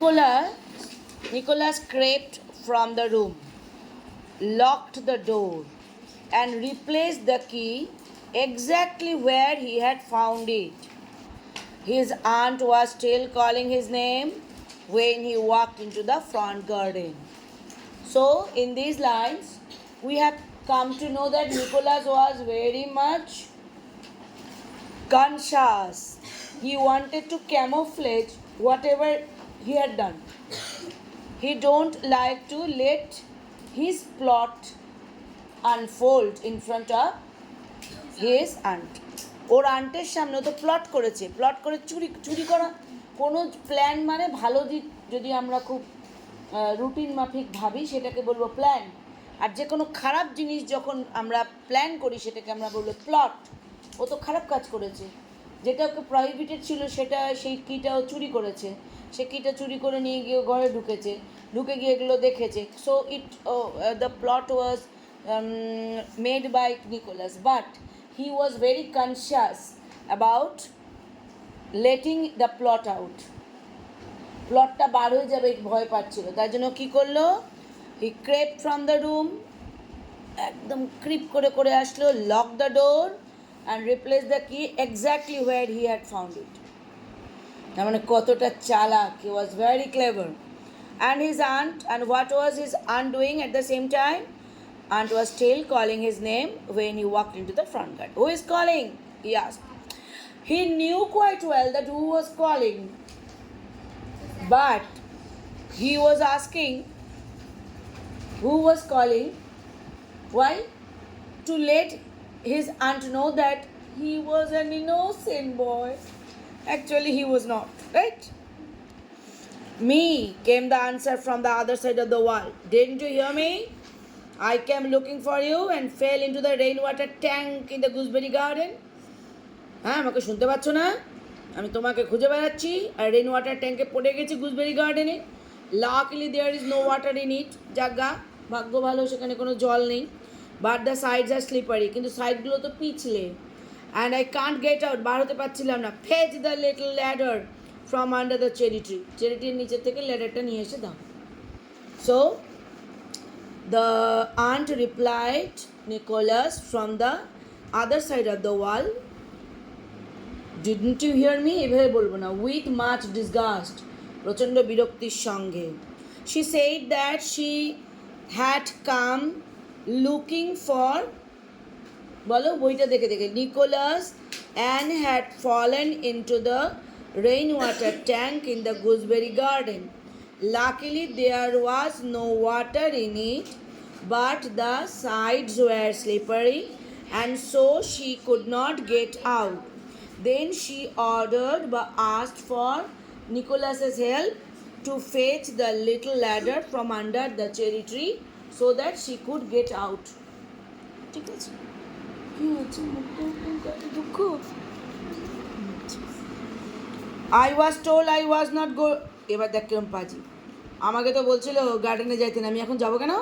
Nicola, Nicholas crept from the room, locked the door, and replaced the key exactly where he had found it. His aunt was still calling his name when he walked into the front garden. So, in these lines, we have come to know that Nicholas was very much conscious. He wanted to camouflage whatever he had done. He don't like to let his plot unfold in front of his aunt. ওর আন্টের সামনে তো plot করেছে, plot করে চুরি চুরি করা কোনো plan মানে ভালো দিক যদি আমরা খুব রুটিন মাফিক ভাবি সেটাকে বলবো প্ল্যান, আর যে কোনো খারাপ জিনিস যখন আমরা প্ল্যান করি সেটাকে আমরা বলবো প্লট। ও তো খারাপ কাজ করেছে, যেটা ওকে প্রহিবিটেড ছিল সেটা সেই কিটাও চুরি করেছে, সে কিটা চুরি করে নিয়ে গিয়ে ঘরে ঢুকেছে, ঢুকে গিয়ে এগুলো দেখেছে। So it the plot was made by Nicholas, but he was very conscious about letting the plot out. প্লটটা বার হয়ে যাবে ভয় পাচ্ছিল, তার জন্য কী করলো, he crept from the room, একদম ক্রিপ করে করে আসলো, lock the door and replace the key exactly where he had found it. তার মানে কতটা চালাক, he was very clever. And his aunt, and what was his aunt doing at the same time? Aunt was still calling his name when he walked into the front garden. Who is calling? He asked. He knew quite well that who was calling, but he was asking who was calling. Why? To let his aunt know that he was an innocent boy. Actually, he was not, right? Me, came the answer from the other side of the wall. Didn't you hear me? I came looking for you and fell into the rainwater tank in the gooseberry garden. হ্যাঁ, আমাকে শুনতে পাচ্ছ না? আমি তোমাকে খুঁজে বেড়াচ্ছি আর rain water ট্যাঙ্কে পড়ে গেছি গুজবেরি গার্ডেনে। Luckily there is no water in it, জাগা ভাগ্য ভালো সেখানে কোনো জল নেই। But the sides are slippery, কিন্তু সাইডগুলো তো পিছলে। And I can't get out, বার হতে পারছিলাম না। Fetch the little ladder from under the cherry tree, cherry ট্রির নিচের থেকে ল্যাডারটা নিয়ে এসে দাও। So the aunt replied Nicholas from the other side of the wall. Didn't you hear me? এভাবে বলবো না, with much disgust, প্রচণ্ড বিরক্তির সঙ্গে। She said that she had come looking for, বলো বইটা দেখে দেখে, Nicholas, and had fallen into the rainwater tank in the gooseberry garden. Luckily, there was no water in it, but the sides were slippery, and so she could not get out. Then she ordered but asked for Nicholas's help to fetch the little ladder from under the cherry tree so that she could get out. ঠিক আছে, কি হচ্ছে? দুঃখ। I was told I was not go. এবার দেখ কিরম পাজি, আমাকে তো বলছিল গার্ডেনে যাইতে না, আমি এখন যাবো কেন?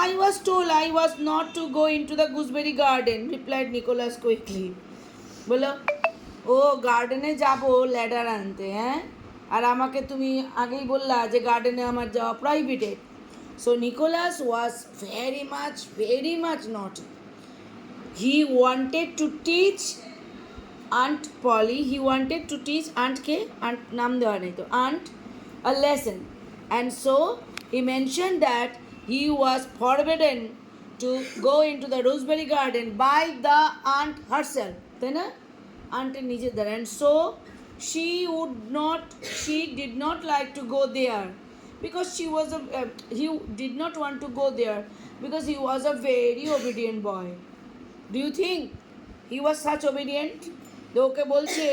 I was told I was not to go into the gooseberry garden, replied Nicholas quickly. বললো ও গার্ডেনে যাবো ল্যাডার আনতে, হ্যাঁ, আর আমাকে তুমি আগেই বললা যে গার্ডেনে আমার যাওয়া prohibited. So Nicholas was very much naughty. He wanted to teach Aunt Polly, he wanted to teach aunt ke, aunt naam dewa nahi to, aunt a lesson, and so he mentioned that he was forbidden to go into the roseberry garden by the aunt herself, তাই না, আন্টের নিজের দ্বারা, and so she did not like to go there because he did not want to go there because he was a very obedient boy. Do you think he was such obedient? ওকে বলছে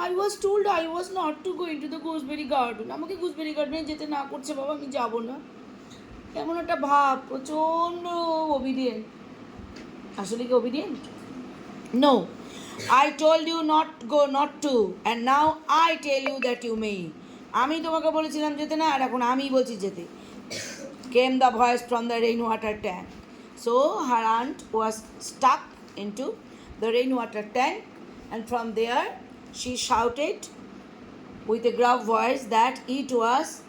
I was told I was not to go into the gooseberry garden, আমাকে gooseberry গার্ডেনে যেতে না করছে, বাবা আমি যাবো না। এমন একটা ভাব, প্রচণ্ড ওবিডিয়েন্ট। আসলে কি obedient? No, I told you not to and now I tell you that you may. আমি তোমাকে বলেছিলাম যেতে না, আর এখন আমি বলছি যেতে। Came the voice from the rain water tank. So her aunt was stuck into the rainwater tank, and from there she shouted with a gruff voice that it was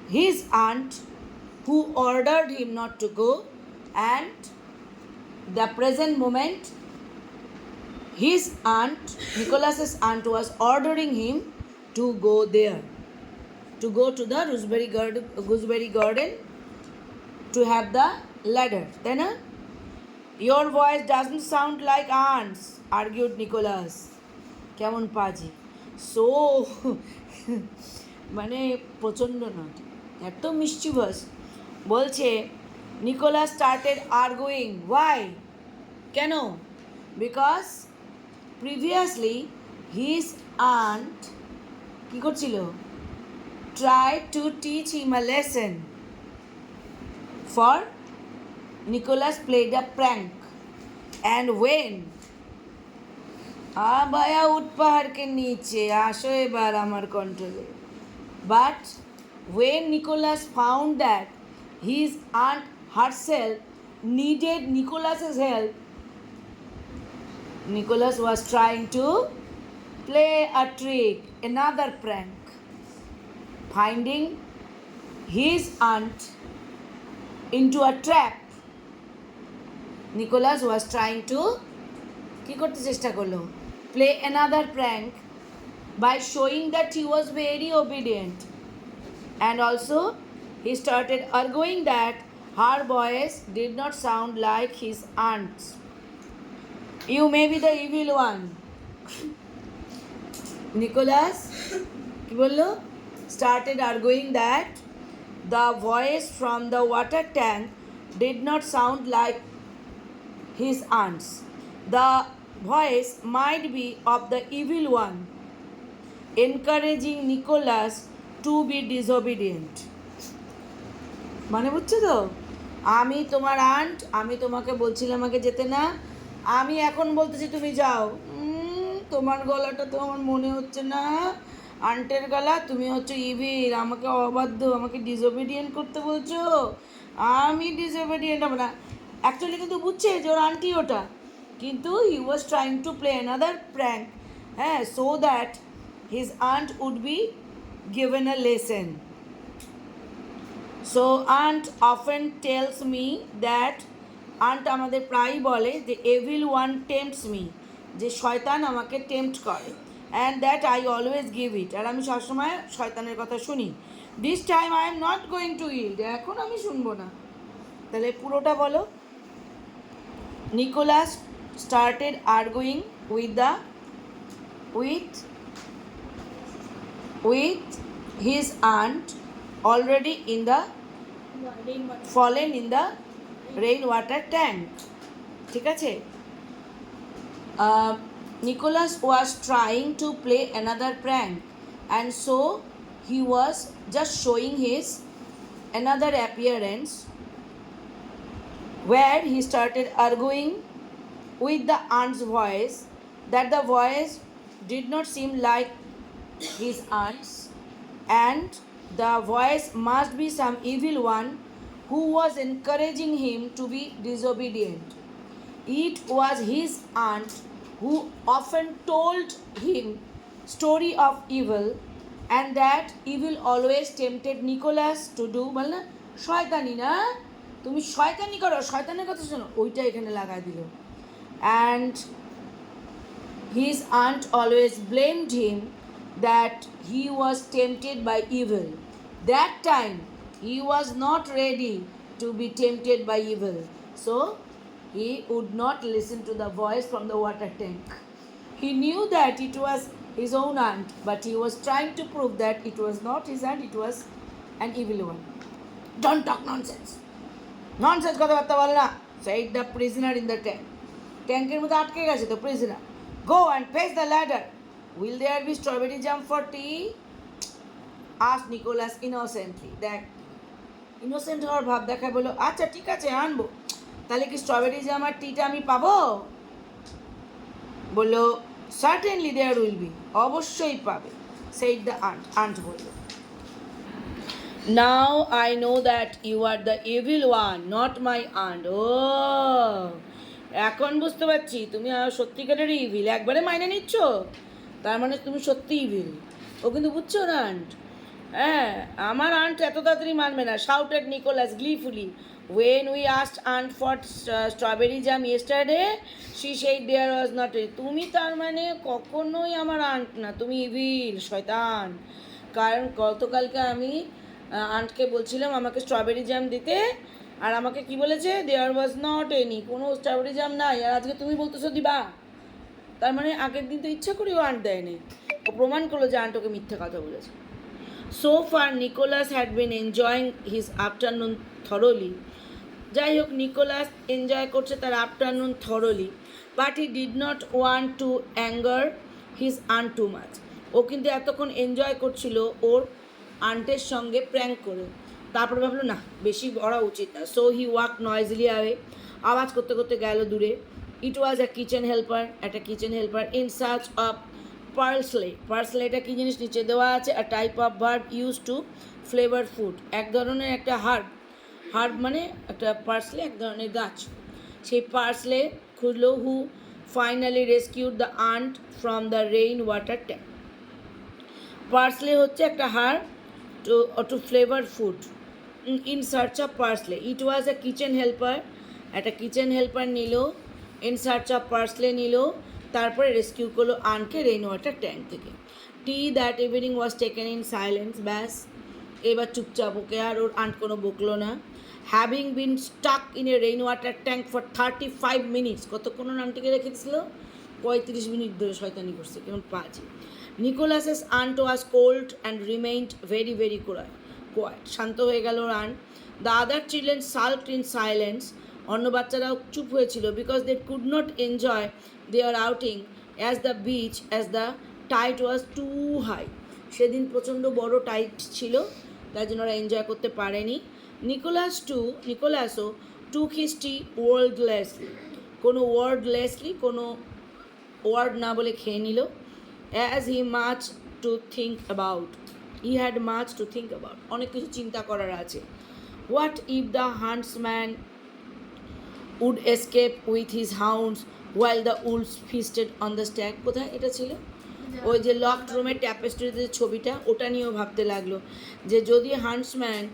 his aunt who ordered him not to go, and the present moment his aunt, Nicholas's aunt, was ordering him to go there, to go to the gooseberry garden to have the ladder. Then, your voice doesn't sound like aunt's, argued Nicholas. কেমন পাজি so মানে প্রচণ্ড not এত mischievous বলছে Nicholas started arguing why কেন because previously his aunt কী করছিল try to teach him a lesson for Nicholas played a prank and when ভায়া উঠ পাহাড়কে নিচে আসো এবার আমার কন্ট্রোলে but when Nicholas found that his aunt herself needed নিকোলাসের help Nicholas was trying to play a trick another prank finding his aunt into a trap Nicholas was trying to কি করতে চেষ্টা করলো play another prank by showing that he was very obedient, and also he started arguing that her voice did not sound like his aunt's. You may be the evil one. Nicholas কি বললো started arguing that the voice from the water tank did not sound like his aunt's. The voice might be of the evil one, encouraging Nicholas to be disobedient. মানে বুঝছো তো আমি তোমার aunt আমি তোমাকে বলছিলাম আমাকে যেতে না আমি এখন বলতেছি তুমি যাও তোমার গলাটা তো আমার মনে হচ্ছে না আন্টের গলা তুমি হচ্ছে ইভিল আমাকে অবাধ্য আমাকে ডিসোবিডিয়েন্ট করতে বলছো আমি ডিসোবিডিয়েন্ট হবে না অ্যাকচুয়ালি কিন্তু বুঝছে যে ওর আন্টি ওটা কিন্তু he was trying to play another prank হ্যাঁ so that his aunt would be given a lesson so aunt often tells me that aunt আমাদের প্রায়ই বলে যে এভিল ওয়ান টেম্পটস মি যে শয়তান আমাকে টেম্পট করে and that I always give it আর আমি সবসময় শয়তানের কথা শুনি this time I am not going to it এখন আমি শুনবো না তাহলে পুরোটা বলো Nicholas started arguing with his aunt already in the fallen in the rainwater tank ঠিক আছে Nicholas was trying to play another prank and so he was just showing his another appearance where he started arguing with the aunt's voice that the voice did not seem like his aunt's and the voice must be some evil one who was encouraging him to be disobedient. It was his aunt who often told him story of evil and that evil always tempted Nicholas to do বল না শয়তানি না তুমি শয়তানি করো শয়তানের কথা শোনো ওইটা এখানে লাগাই দিল and his aunt always blamed him that he was tempted by evil. That time he was not ready to be tempted by evil, so he would not listen to the voice from the water tank. He knew that it was his own aunt, but he was trying to prove that it was not his aunt, it was an evil one. Don't talk nonsense. Nonsense কথাবার্তা বল না, said the prisoner in the tank. ট্যাঙ্কের মধ্যে আটকে গেছে তো prisoner go and face the ladder will there be strawberry jam for tea আস Nicholas innocently দেখ innocent হওয়ার ভাব দেখায় বলো আচ্ছা ঠিক আছে আনবো তাহলে কি স্ট্রবেরি জাম আর টিটা আমি পাবো বললো সার্টেনলি দেয়ার উইল বি অবশ্যই পাবে সেইড দ্য আন্ট বললো now I know that you are the evil one not my aunt ও এখন বুঝতে পারছি তুমি সত্যিকারের ইভিল একবারে মাইনে নিচ্ছ তার মানে তুমি সত্যি ইভিল ও কিন্তু বুঝছো ওর আন্ট, হ্যাঁ আমার আন্ট এত তাড়াতাড়ি মানবে না। Shouted Nicholas gleefully when we asked aunt for strawberry jam yesterday she said there was not a, তুমি তার মানে কখনোই আমার আন্ট না, তুমি ইভিল শয়তান। কারণ গতকালকে আমি আন্টকে বলছিলাম আমাকে স্ট্রবেরি জ্যাম দিতে, আর আমাকে কি বলেছে, দেয়ার ওয়াজ নট এনি, কোনো স্ট্রবেরি জ্যাম নাই, আর আজকে তুমি বলতেছো দিবা। তার মানে আগের দিন তো ইচ্ছা করেও আন্ট দেয়নি, ও প্রমাণ করলো যে আন্ট ওকে মিথ্যে কথা বলেছে। So far Nicholas had been enjoying his afternoon thoroughly. যাই হোক, নিকোলাস এনজয় করছে তার afternoon thoroughly, but he did not want to anger his aunt too much. ও কিন্তু এতক্ষণ এনজয় করছিল ওর আন্টের সঙ্গে প্র্যাঙ্ক করে, তারপরে ভাবলো না বেশি করা উচিত না। সো হি ওয়াক নয়েজলি অ্যাওয়ে, আওয়াজ করতে করতে গেল দূরে। ইট ওয়াজ আ কিচেন হেল্পার, একটা kitchen helper in search of parsley. Parsley এটা কী জিনিস নিচে দেওয়া আছে, a type of verb use to flavour food, এক ধরনের একটা হার্ব, হার্ব মানে একটা পার্সলে এক ধরনের গাছ। সেই পার্সলে খুঁজলো, who finally rescued the aunt from the rain water tank. Parsley হচ্ছে একটা herb to flavour food, in search of parsley. It was a kitchen helper, একটা কিচেন হেল্পার নিল, ইন সার্চ অফ পার্সলে নিল, তারপরে rescue করলো আনকে rain water tank থেকে। Tea that evening was taken in silence, ব্যাস এবার চুপচাপ, ওকে আর ওর আন্ট কোনো বকলো না। Having been stuck in a rain water tank for 35 minutes, কতক্ষণ ওর আন্টিকে রেখে দিয়েছিল, 35 মিনিট ধরে শয়তানি করছে, কেমন পাজি। Nicholas's aunt was cold and remained very very quiet, শান্ত হয়ে গেল ওর আন্ট। The other children sulked in silence, অন্য বাচ্চারাও চুপ হয়েছিল, because they could not enjoy their outing as the beach as the tide was too high. সেদিন প্রচণ্ড বড় টাইট ছিল, তাই জন্য ওরা এনজয় করতে পারেনি। নিকোলাসও টুক হিজ টি ওয়ার্ডলেসলি, কোনো ওয়ার্ডলেসলি, কোনো ওয়ার্ড না বলে খেয়ে নিল। As he much to think about, he had much to think about, অনেক কিছু চিন্তা করার আছে। What if the huntsman would escape with his hounds while the wolves feasted on the stag. কোথায় এটা ছিল, ওই যে লকড রুমের ট্যাপেস্ট্রিতে ছবিটা, ওটা নিয়েও ভাবতে লাগলো যে যদি huntsman,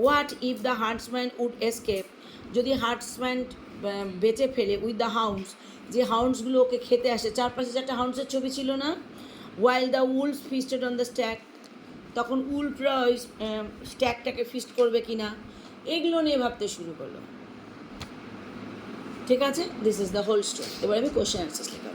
what if the huntsman would escape, যদি হান্টসম্যান বেঁচে ফেলে, উইথ দ্য হাউন্ডস, যে হাউন্ডসগুলো ওকে খেতে আসে, 4-5 হাউন্ডসের ছবি ছিল না, ওয়াইল the wolves feasted on the stack, তখন উলফরা ওই স্ট্যাকটাকে ফিস্ট করবে কি না, এগুলো নিয়ে ভাবতে শুরু করলো। ঠিক আছে, this is the whole story. এবার আমি কোশ্চেন অ্যান্সার্স লিখব।